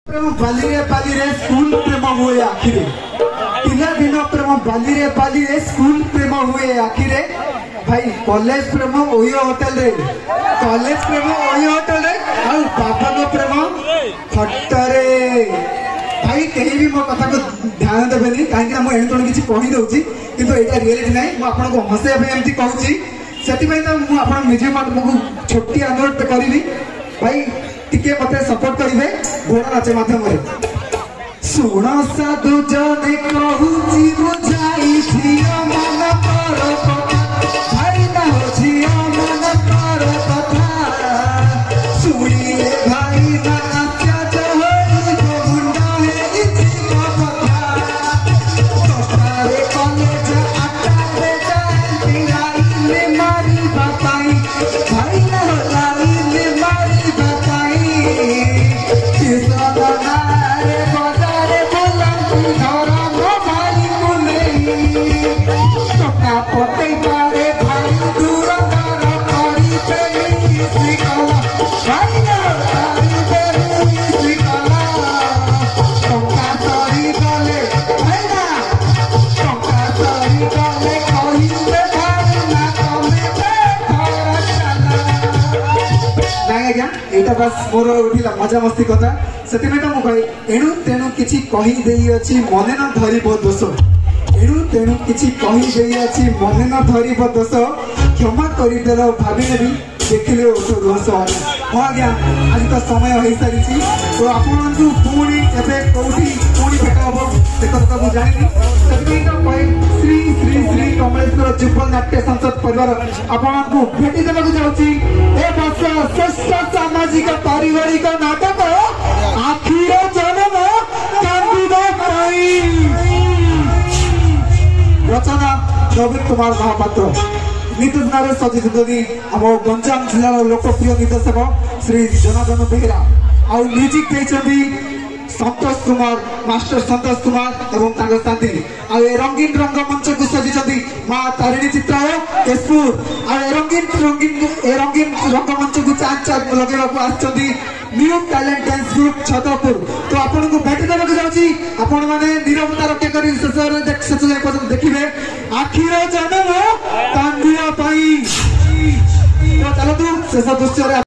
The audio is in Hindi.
प्रेम बाली रे स्कूल प्रेम हुए आखिरे पिला दिन प्रेम बाली रे स्कूल प्रेम हुए आखिरे भाई कॉलेज प्रेम ओयो होटल रे कॉलेज प्रेम ओयो होटल रे और बाबा को प्रेम खट्टरे भाई कहीं भी मो कथा को ध्यान देबेनी काहे कि हम एण किछि कहि दउची किंतु एटा रियलिटी नै मो आपन को हसे भाई एमती कहूची सेति भाई त मो आपन निजे मो छोटी अनुरोध करिनी भाई टिके मते सपोर्ट करिवे घोड़ा नाचे माध्यम रे सुण साधु जने कहूची बुझाई छियो मन पर कथा भाई ना छियो मन पर कथा सुनिए भाई ना आत्या जहरी को मुंडा है इसी का कथा तोरे कॉलेज आटा रे जाती आई में मारी बताई भाई ना लाई में मारी बताई बस मोर उठिला मजा मस्ती कथा से मु कहे एणु तेणु किछि कहि देई अछि मने न धरिब दोष एणु तेणु किछि कहि देई अछि मने न धरिब दोष क्षमा करि देलो भाबी नेबी देखिले ओठो दोष हो आज्ञा आज तो समय हो सारी तो आपन को पुणी एबे कोठी पुणी भेट हबो से कथा को जानि तबे तो कहे श्री श्री श्री कमलेश्वर जुगल नाट्य संसद परिवार आपन को भेटी देबा जाउची ए वर्ष श्रेष्ठ सामाजिक पारिवारिक नाटक आखिर जन्म कांदिदा पाई रचना नवीन कुमार महापात्र नीतिनारे सजित आम गंजाम जिलार लोकप्रिय निर्देशक श्री जनार्दन बेहेरा आ म्यूजिक देइछथि संतोष कुमार मास्टर संतोष कुमार एवं साथी आ रंगीन रंगमंच को सजिछथि माँ तारिणी चित्र केशपुर आ रंगीन रंगमंच को चाँद चाँद लगेगा आसछथि new talent dance group Chhatarpur तो आपन को भेट देबा जाउची आपन माने निरवता रक्षा करी शेष देखिबे आखिर जन्म कांदिया पाई तो चलो तू शेष दृश्य